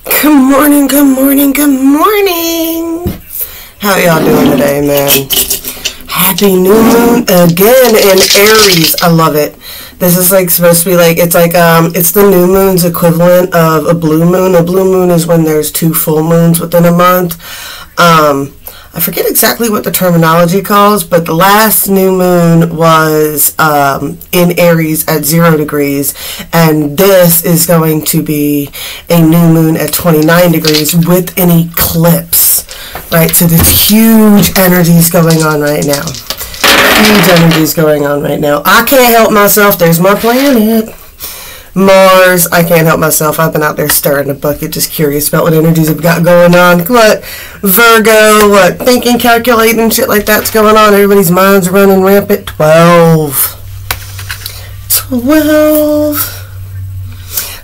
Good morning, good morning, good morning. How y'all doing today, man? Happy new moon again in Aries. I love it. This is like supposed to be like, it's the new moon's equivalent of a blue moon. A blue moon is when there's 2 full moons within a month. I forget exactly what the terminology calls, but the last new moon was in Aries at 0 degrees, and this is going to be a new moon at 29 degrees with an eclipse, right? So there's huge energies going on right now. Huge energies going on right now. I can't help myself. There's my planet. Mars, I can't help myself. I've been out there stirring the bucket, just curious about what energies have got going on. What? Virgo, what? Thinking, calculating, shit like that's going on. Everybody's minds running rampant. 12.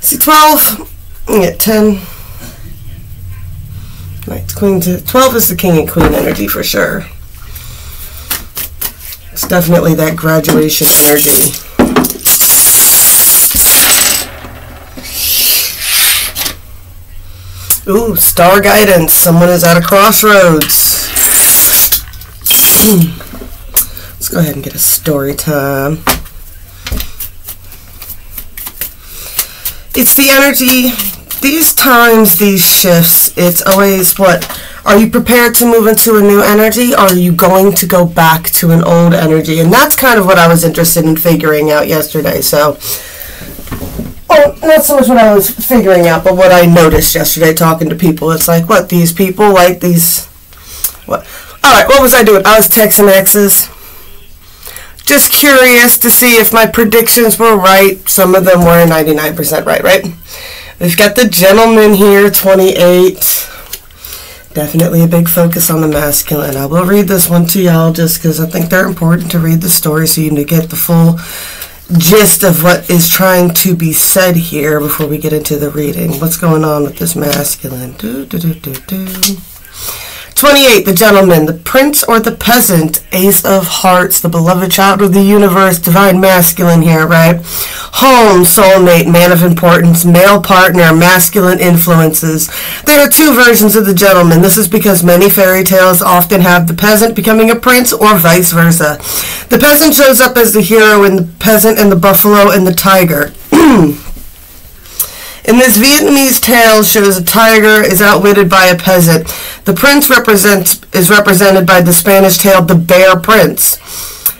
See, 12. You get 10. Right, Queen to 12 is the king and queen energy for sure. It's definitely that graduation energy. Ooh, star guidance. Someone is at a crossroads. Let's go ahead and get a story time. It's the energy, these times, these shifts, it's always what? Are you prepared to move into a new energy, or are you going to go back to an old energy? And that's kind of what I was interested in figuring out yesterday. So, not so much what I was figuring out, but what I noticed yesterday talking to people. It's like, what, these people like these, what? Alright, what was I doing? I was texting exes. Just curious to see if my predictions were right. Some of them were 99% right? We've got the gentleman here, 28. Definitely a big focus on the masculine. I will read this one to y'all just because I think they're important to read the story so you can get the full gist of what is trying to be said here before we get into the reading. What's going on with this masculine? 28, the gentleman, the prince or the peasant, ace of hearts, the beloved child of the universe, divine masculine here, right? Home, soulmate, man of importance, male partner, masculine influences. There are 2 versions of the gentleman. This is because many fairy tales often have the peasant becoming a prince or vice versa. The peasant shows up as the hero in the peasant and the buffalo and the tiger. In this Vietnamese tale shows a tiger is outwitted by a peasant. The prince is represented by the Spanish tale The Bear Prince.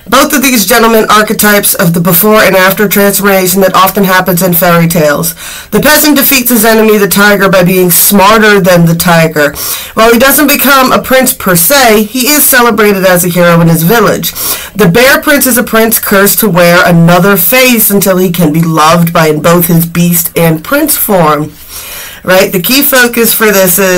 Both of these gentlemen archetypes of the before and after transformation that often happens in fairy tales. The peasant defeats his enemy, the tiger, by being smarter than the tiger. While he doesn't become a prince per se, he is celebrated as a hero in his village. The Bear Prince is a prince cursed to wear another face until he can be loved by in both his beast and prince form. Right? The key focus for this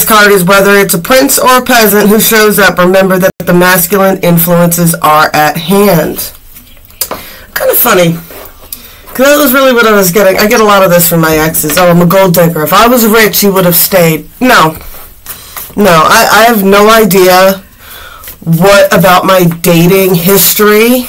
card is whether it's a prince or a peasant who shows up, remember that the masculine influences are at hand. Kind of funny, because that was really what I was getting. I get a lot of this from my exes. Oh, I'm a gold digger. If I was rich, you would have stayed. No, I have no idea what about my dating history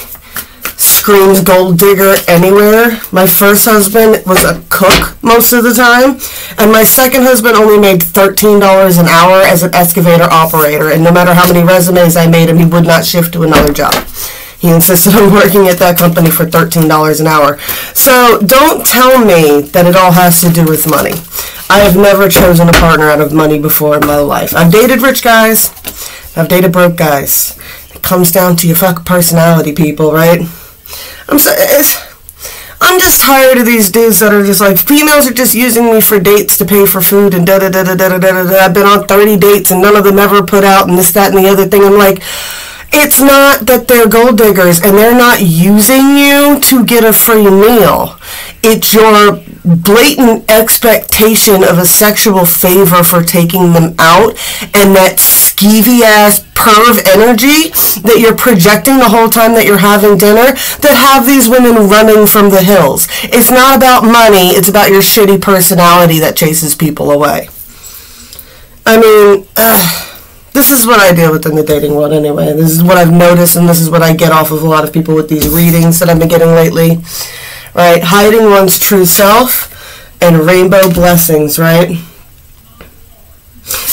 screams gold digger anywhere. My first husband was a cook most of the time, and my second husband only made $13 an hour as an excavator operator, and no matter how many resumes I made him, he would not shift to another job. He insisted on working at that company for $13 an hour. So don't tell me that it all has to do with money. I have never chosen a partner out of money before in my life. I've dated rich guys. I've dated broke guys. It comes down to your fucking personality, people, right? I'm just tired of these dudes that are just like, females are just using me for dates to pay for food and da-da-da-da-da-da-da-da. I've been on 30 dates and none of them ever put out and this, that, and the other thing. I'm like, it's not that they're gold diggers and they're not using you to get a free meal. It's your blatant expectation of a sexual favor for taking them out, and that skeevy ass perv energy that you're projecting the whole time that you're having dinner that have these women running from the hills. It's not about money, it's about your shitty personality that chases people away. I mean, this is what I deal with in the dating world anyway. This is what I've noticed, and this is what I get off of a lot of people with these readings that I've been getting lately. Right? Hiding one's true self and rainbow blessings, right?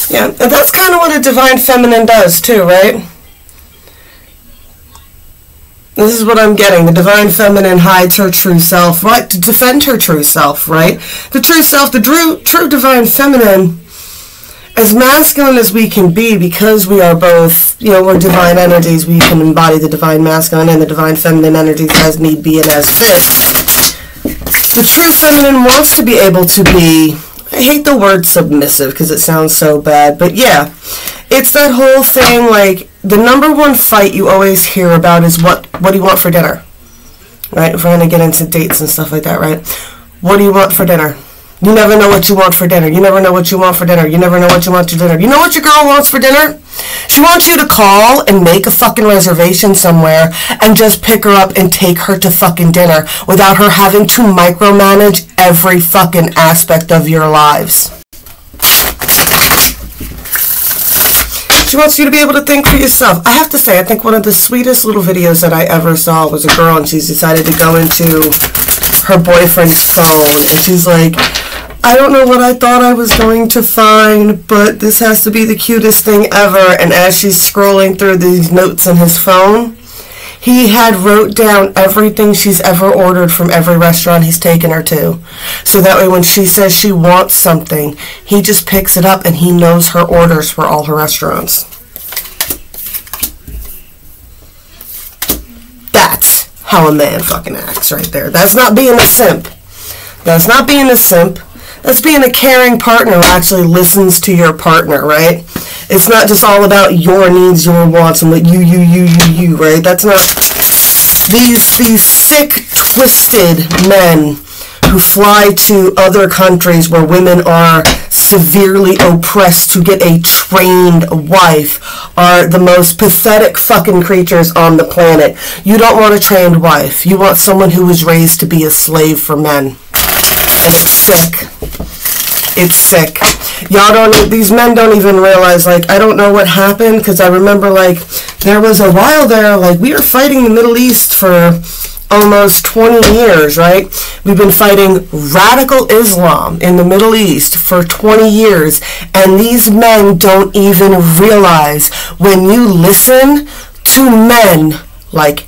Yeah, and that's kind of what a divine feminine does too, right? This is what I'm getting. The divine feminine hides her true self, right? To defend her true self, right? The true self, the true divine feminine, as masculine as we can be, because we are both, we're divine energies, we can embody the divine masculine and the divine feminine energies as need be and as fit. The true feminine wants to be able to be, I hate the word submissive because it sounds so bad, but yeah, it's that whole thing, like, the number one fight you always hear about is what do you want for dinner? Right? If we're going to get into dates and stuff like that, right? What do you want for dinner? You never know what you want for dinner. You never know what you want for dinner. You never know what you want for dinner. You know what your girl wants for dinner? She wants you to call and make a fucking reservation somewhere and just pick her up and take her to fucking dinner without her having to micromanage every fucking aspect of your lives. She wants you to be able to think for yourself. I have to say, I think one of the sweetest little videos that I ever saw was a girl, and she's decided to go into her boyfriend's phone, and she's like, I don't know what I thought I was going to find, but this has to be the cutest thing ever. And as she's scrolling through these notes in his phone, he had wrote down everything she's ever ordered from every restaurant he's taken her to. So that way when she says she wants something, he just picks it up and he knows her orders for all her restaurants. That's how a man fucking acts right there. That's not being a simp. That's not being a simp. That's being a caring partner who actually listens to your partner, right? It's not just all about your needs, your wants, and what you, right? That's not these sick, twisted men who fly to other countries where women are severely oppressed to get a trained wife are the most pathetic fucking creatures on the planet. You don't want a trained wife. You want someone who was raised to be a slave for men. And it's sick. It's sick. Y'all don't, these men don't even realize, like, I don't know what happened, because I remember, like, there was a while there, like, we were fighting the Middle East for almost 20 years, right? We've been fighting radical Islam in the Middle East for 20 years, and these men don't even realize when you listen to men like,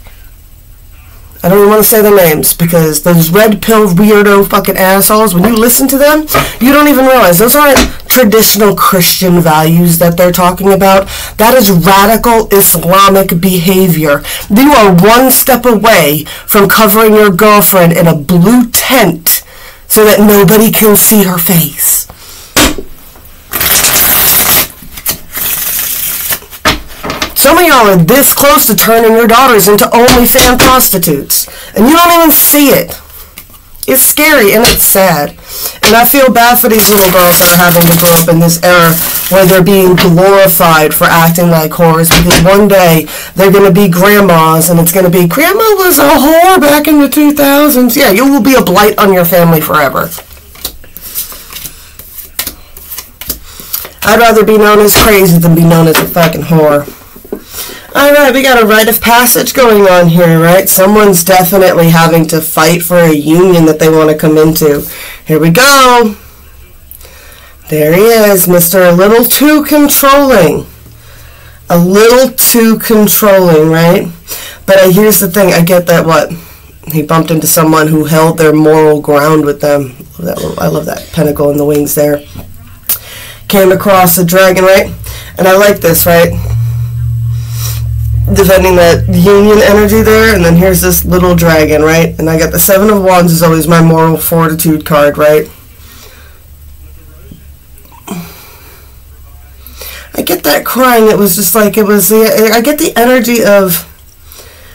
I don't even want to say their names because those red pill weirdo fucking assholes, when you listen to them, you don't even realize those aren't traditional Christian values that they're talking about. That is radical Islamic behavior. You are one step away from covering your girlfriend in a blue tent so that nobody can see her face. Some of y'all are this close to turning your daughters into OnlyFans prostitutes, and you don't even see it. It's scary and it's sad. And I feel bad for these little girls that are having to grow up in this era where they're being glorified for acting like whores, because one day they're going to be grandmas and it's going to be, Grandma was a whore back in the 2000s. Yeah, you will be a blight on your family forever. I'd rather be known as crazy than be known as a fucking whore. Alright, we got a rite of passage going on here, right? Someone's definitely having to fight for a union that they want to come into. Here we go. There he is, Mr. A little too controlling. A little too controlling, right? But here's the thing, I get that he bumped into someone who held their moral ground with them. I love that pentacle in the wings there. Came across a dragon, right? And I like this, right? Defending that union energy there, and then here's this little dragon, right? And I got the Seven of Wands is always my moral fortitude card, right? I get that crying. It was just like, I get the energy of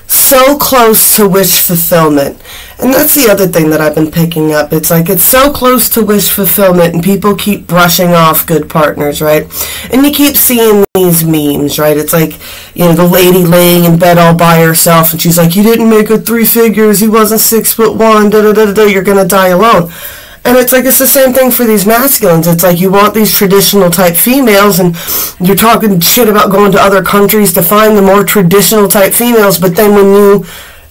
so close to wish fulfillment. And that's the other thing that I've been picking up. It's like it's so close to wish fulfillment and people keep brushing off good partners, right? And you keep seeing these memes, right? It's like, the lady laying in bed all by herself and she's like, you didn't make it 3 figures, he wasn't 6'1", da-da-da-da-da, you're gonna die alone. And it's like, it's the same thing for these masculines. It's like you want these traditional type females and you're talking shit about going to other countries to find the more traditional type females, but then when you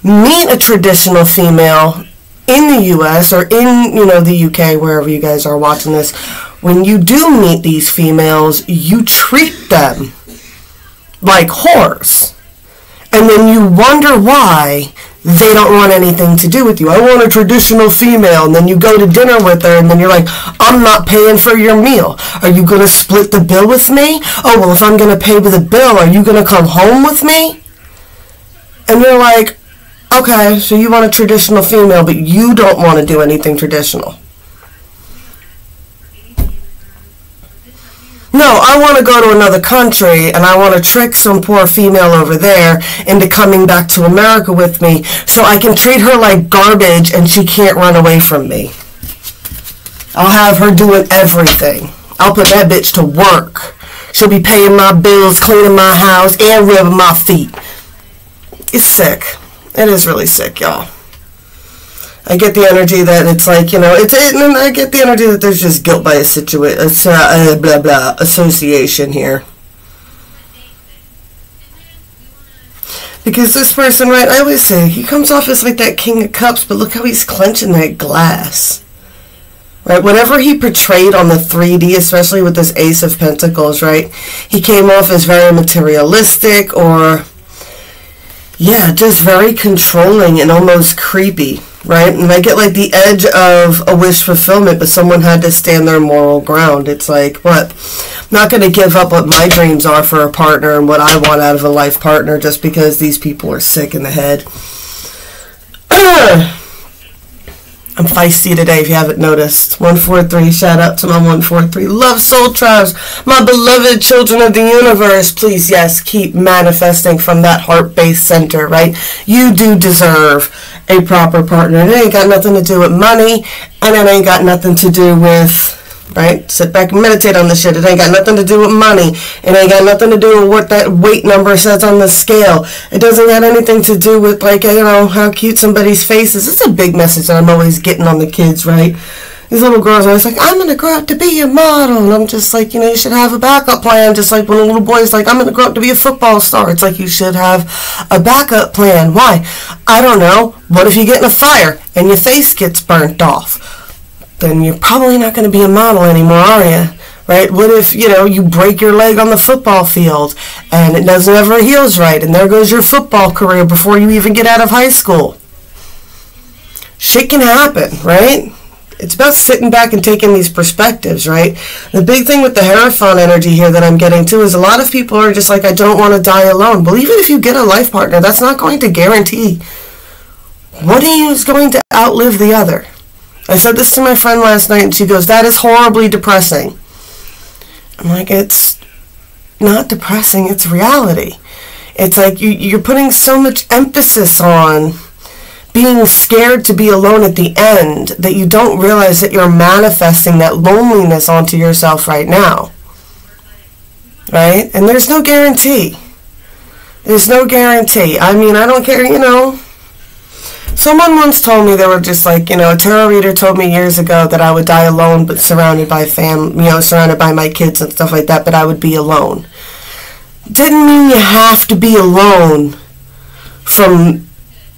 meet a traditional female in the US or in, the UK, wherever you guys are watching this, when you do meet these females, you treat them like whores. And then you wonder why they don't want anything to do with you. I want a traditional female. And then you go to dinner with her and then you're like, I'm not paying for your meal. Are you going to split the bill with me? Oh, well, if I'm going to pay with the bill, are you going to come home with me? And you're like, okay, so you want a traditional female, but you don't want to do anything traditional. No, I want to go to another country and I want to trick some poor female over there into coming back to America with me so I can treat her like garbage and she can't run away from me. I'll have her doing everything. I'll put that bitch to work. She'll be paying my bills, cleaning my house, and rubbing my feet. It's sick. It is really sick, y'all. I get the energy that it's like, and I get the energy that there's just guilt by association here. Because this person, right, I always say, he comes off as like that King of Cups, but look how he's clenching that glass. Right, whatever he portrayed on the 3D, especially with this Ace of Pentacles, right, he came off as very materialistic or, yeah, just very controlling and almost creepy. Right? And I get like the edge of a wish fulfillment, but someone had to stand their moral ground. It's like, what? I'm not going to give up what my dreams are for a partner and what I want out of a life partner just because these people are sick in the head. I'm feisty today if you haven't noticed. 143, shout out to my 143 love soul tribes, my beloved children of the universe. Please, yes, keep manifesting from that heart-based center, right? You do deserve a proper partner. It ain't got nothing to do with money, and it ain't got nothing to do with, right? Sit back and meditate on this shit. It ain't got nothing to do with money. It ain't got nothing to do with what that weight number says on the scale. It doesn't got anything to do with, like, how cute somebody's face is. It's a big message that I'm always getting on the kids, right? These little girls are always like, I'm going to grow up to be a model. And I'm just like, you should have a backup plan. Just like when a little boy's like, I'm going to grow up to be a football star. It's like you should have a backup plan. Why? I don't know. What if you get in a fire and your face gets burnt off? Then you're probably not going to be a model anymore, are you? Right? What if, you break your leg on the football field and it doesn't ever heals right and there goes your football career before you even get out of high school? Shit can happen, right? It's about sitting back and taking these perspectives, right? The big thing with the Hierophant energy here that I'm getting to is a lot of people are just like, I don't want to die alone. Well, even if you get a life partner, that's not going to guarantee one of you is going to outlive the other. I said this to my friend last night, and she goes, that is horribly depressing. I'm like, it's not depressing, it's reality. It's like you're putting so much emphasis on being scared to be alone at the end that you don't realize that you're manifesting that loneliness onto yourself right now. Right? And there's no guarantee. There's no guarantee. I mean, I don't care, Someone once told me, they were just like, a tarot reader told me years ago that I would die alone, but surrounded by surrounded by my kids and stuff like that, but I would be alone. Didn't mean you have to be alone from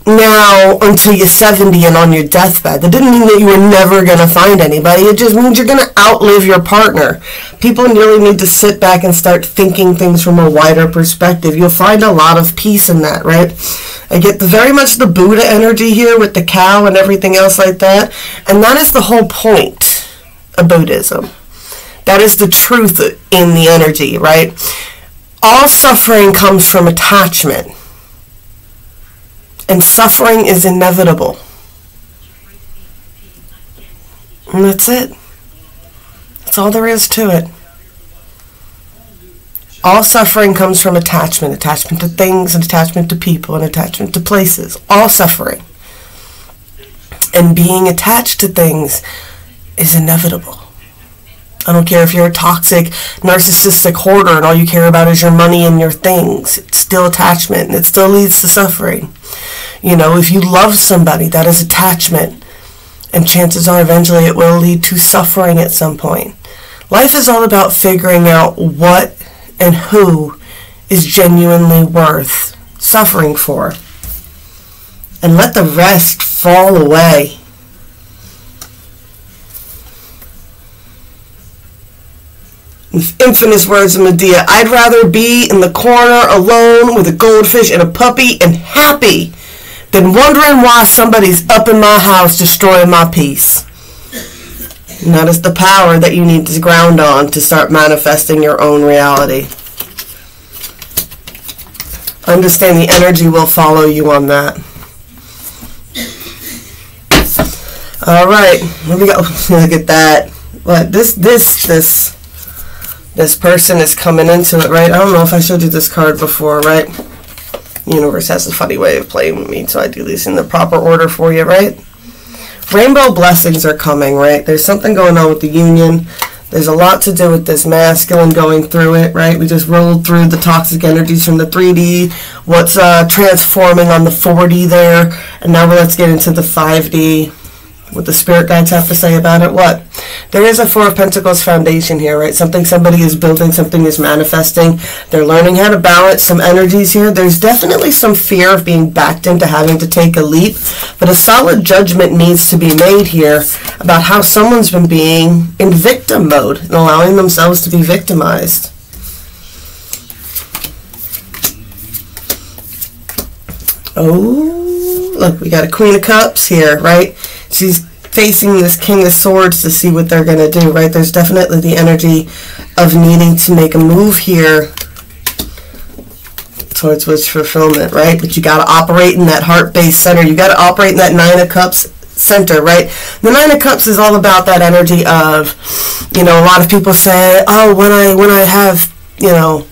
now until you're 70 and on your deathbed. That didn't mean that you were never going to find anybody. It just means you're going to outlive your partner. People really need to sit back and start thinking things from a wider perspective. You'll find a lot of peace in that, right? I get very much the Buddha energy here with the cow and everything else like that. And that is the whole point of Buddhism. That is the truth in the energy, right? All suffering comes from attachment. And suffering is inevitable. And that's it. That's all there is to it. All suffering comes from attachment. Attachment to things, and attachment to people, and attachment to places. All suffering. And being attached to things is inevitable. I don't care if you're a toxic, narcissistic hoarder and all you care about is your money and your things. It's still attachment, and it still leads to suffering. If you love somebody, that is attachment. And chances are eventually it will lead to suffering at some point. Life is all about figuring out what and who is genuinely worth suffering for. And let the rest fall away. Infamous words of Medea. I'd rather be in the corner alone with a goldfish and a puppy and happy than wondering why somebody's up in my house destroying my peace. And that is the power that you need to ground on to start manifesting your own reality. Understand the energy will follow you on that. All right, here we go. Look at that. But this person is coming into it, right? I don't know if I showed you this card before, right? The universe has a funny way of playing with me, so I do these in the proper order for you, right? Rainbow blessings are coming, right? There's something going on with the union. There's a lot to do with this masculine going through it, right? We just rolled through the toxic energies from the 3D, what's transforming on the 4D there, and now let's get into the 5D. What the spirit guides have to say about it. What? There is a Four of Pentacles foundation here, right? Something somebody is building, something is manifesting. They're learning how to balance some energies here. There's definitely some fear of being backed into having to take a leap, but a solid judgment needs to be made here about how someone's been being in victim mode and allowing themselves to be victimized. Oh, look, we got a Queen of Cups here, right? She's facing this King of Swords to see what they're going to do, right? There's definitely the energy of needing to make a move here towards wish fulfillment, right? But you got to operate in that heart-based center. You got to operate in that Nine of Cups center, right? The Nine of Cups is all about that energy of, you know, a lot of people say, oh, when I have, you know,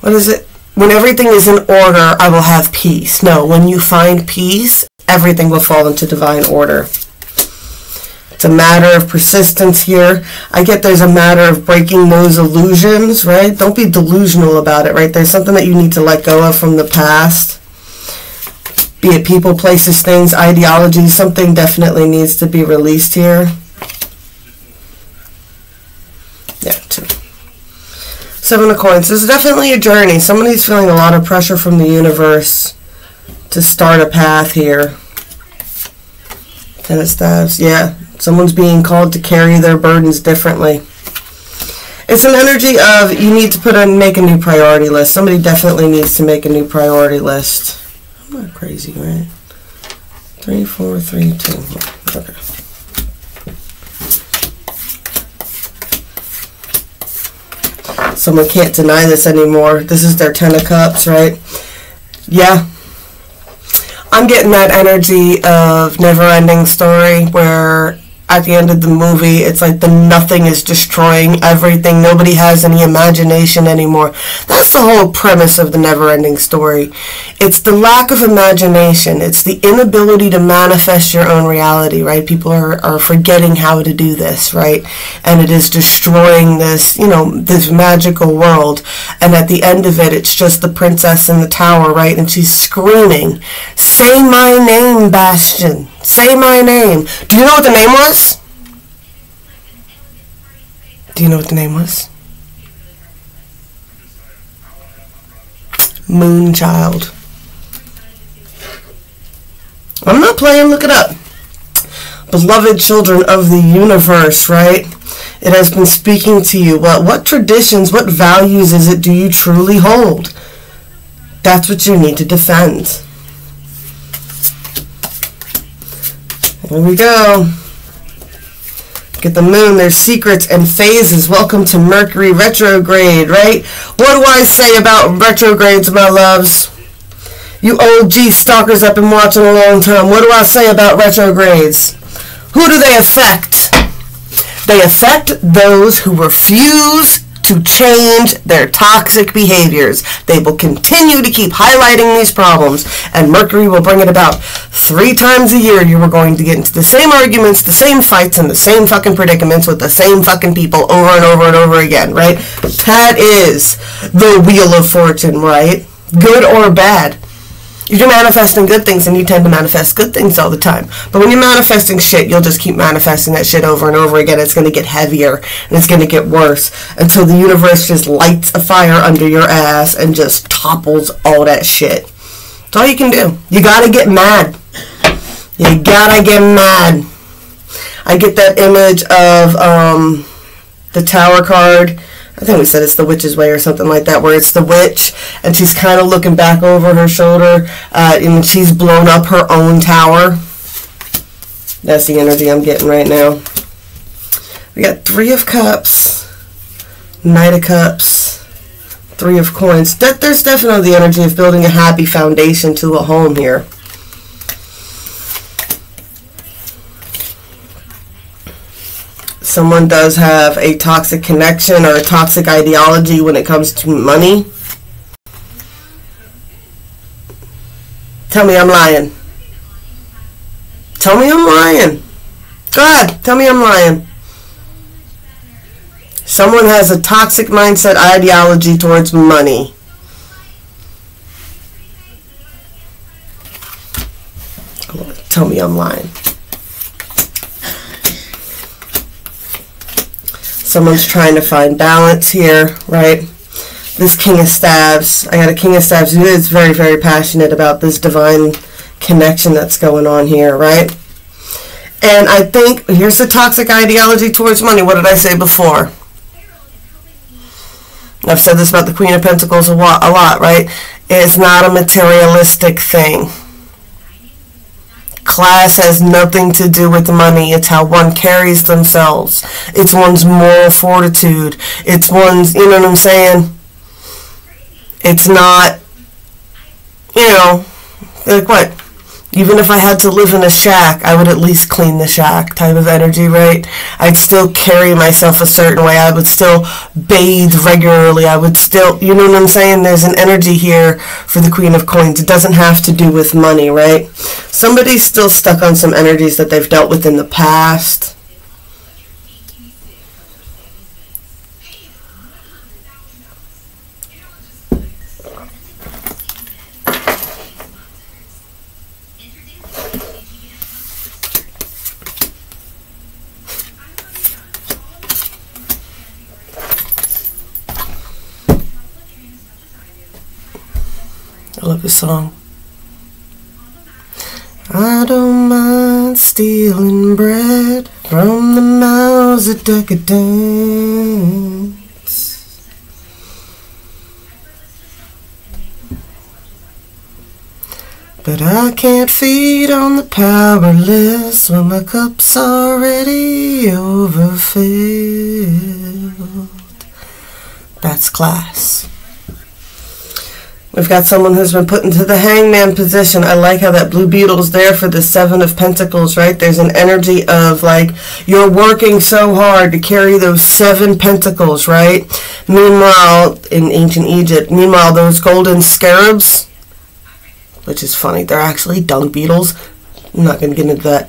what is it? When everything is in order, I will have peace. No, when you find peace, everything will fall into divine order. It's a matter of persistence here. I get there's a matter of breaking those illusions, right? Don't be delusional about it, right? There's something that you need to let go of from the past. Be it people, places, things, ideologies, something definitely needs to be released here. Yeah, 2. 7 of Coins. This is definitely a journey. Somebody's feeling a lot of pressure from the universe to start a path here. 10 of Staves. Yeah, someone's being called to carry their burdens differently. It's an energy of you need to make a new priority list. Somebody definitely needs to make a new priority list. I'm not crazy, right? 3, 4, 3, 2. Okay. Someone can't deny this anymore. This is their 10 of Cups, right? Yeah. I'm getting that energy of never-ending story where at the end of the movie, it's like the nothing is destroying everything. Nobody has any imagination anymore. That's the whole premise of the never-ending story. It's the lack of imagination. It's the inability to manifest your own reality, right? People are forgetting how to do this, right? And it is destroying this, you know, this magical world. And at the end of it, it's just the princess in the tower, right? And she's screaming, "Say my name, Bastion. Say my name." Do you know what the name was? Do you know what the name was? Moonchild. I'm not playing, look it up. Beloved children of the universe, right? It has been speaking to you. What traditions, what values is it do you truly hold? That's what you need to defend. Here we go. Get the moon, there's secrets and phases. Welcome to Mercury retrograde, right? What do I say about retrogrades, my loves? You OG stalkers I've been watching a long time. What do I say about retrogrades? Who do they affect? They affect those who refuse to change their toxic behaviors. They will continue to keep highlighting these problems, and Mercury will bring it about. 3 times a year you are going to get into the same arguments, the same fights, and the same fucking predicaments with the same fucking people over and over and over again, right? That is the Wheel of Fortune, right? Good or bad. If you're manifesting good things, and you tend to manifest good things all the time. But when you're manifesting shit, you'll just keep manifesting that shit over and over again. It's going to get heavier, and it's going to get worse, until the universe just lights a fire under your ass and just topples all that shit. That's all you can do. You got to get mad. You got to get mad. I get that image of the Tower card I think we said it's the witch's way or something like that, where it's the witch and she's kind of looking back over her shoulder and she's blown up her own tower. That's the energy I'm getting right now. We got 3 of Cups, Knight of Cups, 3 of Coins. There's definitely the energy of building a happy foundation to a home here. Someone does have a toxic connection or a toxic ideology when it comes to money. Tell me I'm lying. Tell me I'm lying. God, tell me I'm lying. Someone has a toxic mindset ideology towards money. Tell me I'm lying. Someone's trying to find balance here, right? This King of Staves. I got a King of Staves who is very, very passionate about this divine connection that's going on here, right? And I think, here's the toxic ideology towards money. What did I say before? I've said this about the Queen of Pentacles a lot, right? It's not a materialistic thing. Class has nothing to do with money. It's how one carries themselves. It's one's moral fortitude. It's one's, you know what I'm saying? It's not, you know, like what? Even if I had to live in a shack, I would at least clean the shack type of energy, right? I'd still carry myself a certain way. I would still bathe regularly. I would still, you know what I'm saying? There's an energy here for the Queen of Coins. It doesn't have to do with money, right? Somebody's still stuck on some energies that they've dealt with in the past. I love this song. I don't mind stealing bread from the mouths of decadence. But I can't feed on the powerless when my cup's already overfilled. That's class. We've got someone who's been put into the hangman position. I like how that blue beetle's there for the 7 of Pentacles, right? There's an energy of like, you're working so hard to carry those 7 pentacles, right? Meanwhile, in ancient Egypt, those golden scarabs, which is funny, they're actually dung beetles. I'm not going to get into that,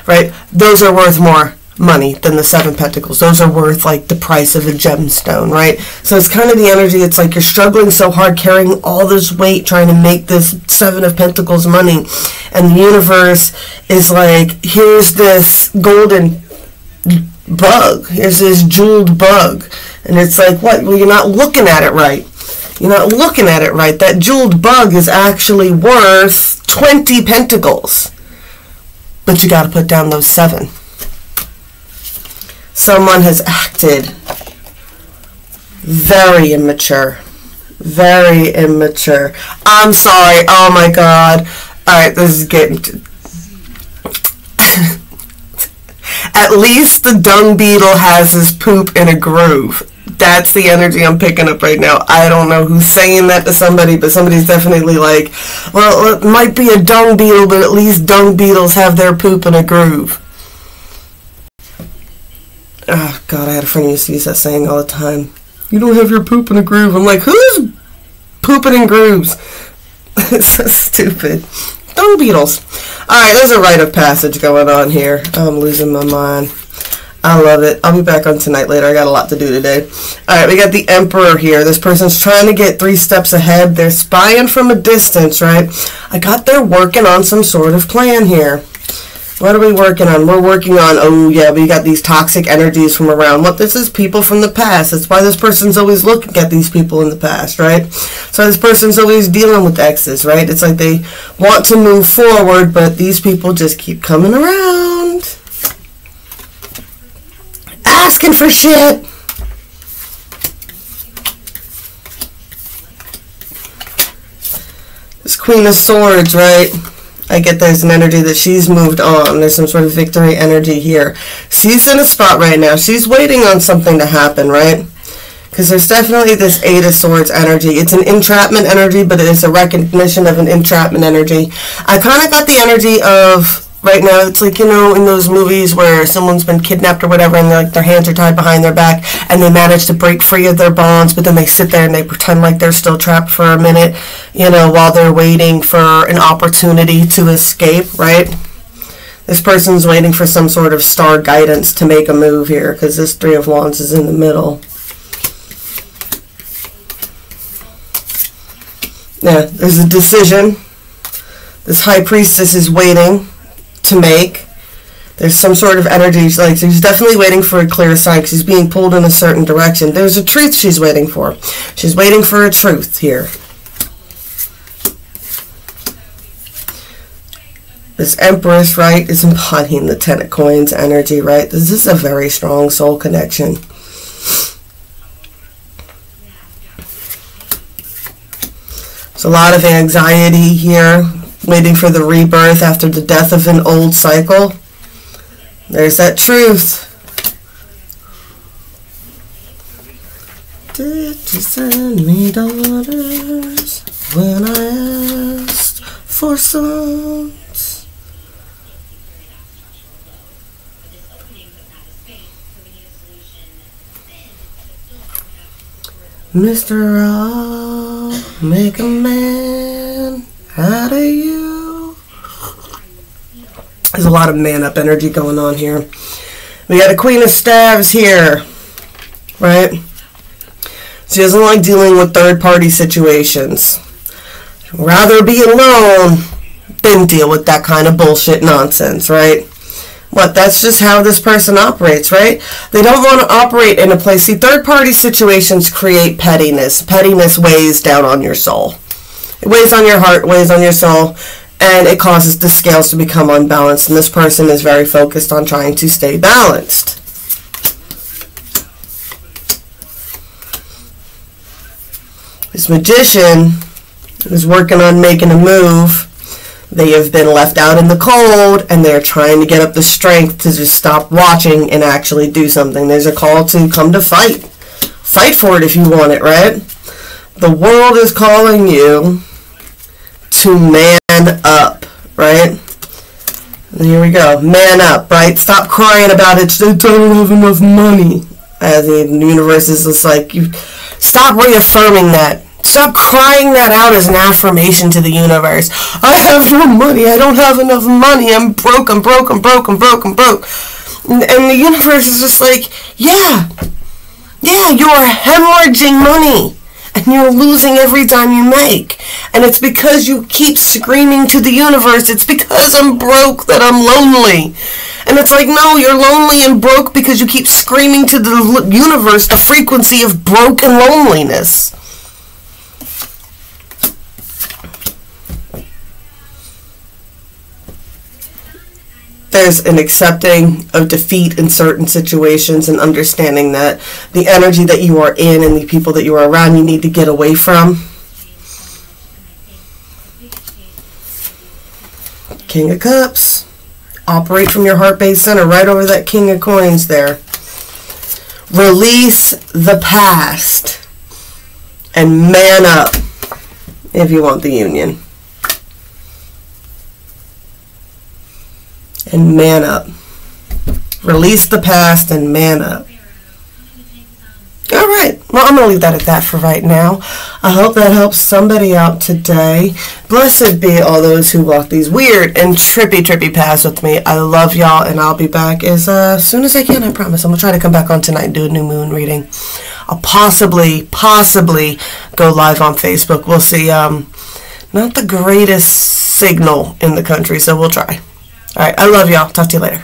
right? Those are worth more money than the 7 pentacles. Those are worth like the price of a gemstone, right? So it's kind of the energy. It's like you're struggling so hard carrying all this weight trying to make this 7 of Pentacles money, and the universe is like, here's this golden bug, here's this jeweled bug, and it's like, what? Well, you're not looking at it right. You're not looking at it right. That jeweled bug is actually worth 20 pentacles, but you got to put down those 7. Someone has acted very immature. Very immature. I'm sorry. Oh my God. Alright, this is getting... At least the dung beetle has his poop in a groove. That's the energy I'm picking up right now. I don't know who's saying that to somebody, but somebody's definitely like, well, it might be a dung beetle, but at least dung beetles have their poop in a groove. Oh, God, I had a friend who used to use that saying all the time. You don't have your poop in a groove. I'm like, who's pooping in grooves? It's so stupid. Dung beetles. Alright, there's a rite of passage going on here. I'm losing my mind. I love it. I'll be back on tonight later. I got a lot to do today. Alright, we got the Emperor here. This person's trying to get 3 steps ahead. They're spying from a distance, right? I got they're working on some sort of plan here. What are we working on? We're working on, oh yeah, we got these toxic energies from around. What, this is people from the past. That's why this person's always looking at these people in the past, right? So this person's always dealing with exes, right? It's like they want to move forward, but these people just keep coming around. Asking for shit. Queen of Swords, right? I get there's an energy that she's moved on. There's some sort of victory energy here. She's in a spot right now. She's waiting on something to happen, right? Because there's definitely this Eight of Swords energy. It's an entrapment energy, but it is a recognition of an entrapment energy. I kind of got the energy of, right now, it's like, you know, in those movies where someone's been kidnapped or whatever, and like their hands are tied behind their back, and they manage to break free of their bonds, but then they sit there and they pretend like they're still trapped for a minute, you know, while they're waiting for an opportunity to escape, right? This person's waiting for some sort of star guidance to make a move here, because this Three of Wands is in the middle. Yeah, there's a decision this High Priestess is waiting to make. There's some sort of energy, like she's definitely waiting for a clear sign. She's being pulled in a certain direction. There's a truth she's waiting for. She's waiting for a truth here. This Empress, right, is embodying the Ten of Coins energy, right? This is a very strong soul connection. There's a lot of anxiety here, waiting for the rebirth after the death of an old cycle. There's that truth. Did you send me daughters when I asked for sons? Mr. I'll make a man out of you. There's a lot of man-up energy going on here. We got a Queen of Staves here, right? She doesn't like dealing with third-party situations. She'd rather be alone than deal with that kind of bullshit nonsense, right? What, that's just how this person operates, right? They don't want to operate in a place. See, third-party situations create pettiness. Pettiness weighs down on your soul. It weighs on your heart, weighs on your soul, and it causes the scales to become unbalanced. And this person is very focused on trying to stay balanced. This Magician is working on making a move. They have been left out in the cold, and they're trying to get up the strength to just stop watching and actually do something. There's a call to come to fight. Fight for it if you want it, right? The world is calling you to man up, right? And here we go. Man up, right? Stop crying about it. They don't have enough money. As the universe is just like, you stop reaffirming that. Stop crying that out as an affirmation to the universe. I have no money. I don't have enough money. I'm broke. I'm broke. I'm broke. I'm broke. I'm broke. And the universe is just like, yeah, you're hemorrhaging money. And you're losing every time you make. And it's because you keep screaming to the universe, it's because I'm broke that I'm lonely. And it's like, no, you're lonely and broke because you keep screaming to the universe the frequency of broke and loneliness. There's an accepting of defeat in certain situations and understanding that the energy that you are in and the people that you are around, you need to get away from. King of Cups. Operate from your heart-based center, right over that King of Coins there. Release the past and man up if you want the union. And man up. Release the past and man up. Alright, well, I'm going to leave that at that for right now. I hope that helps somebody out today. Blessed be all those who walk these weird and trippy paths with me. I love y'all, and I'll be back as soon as I can, I promise. I'm going to try to come back on tonight and do a new moon reading. I'll possibly go live on Facebook. We'll see. Not the greatest signal in the country, so we'll try. Alright, I love y'all. Talk to you later.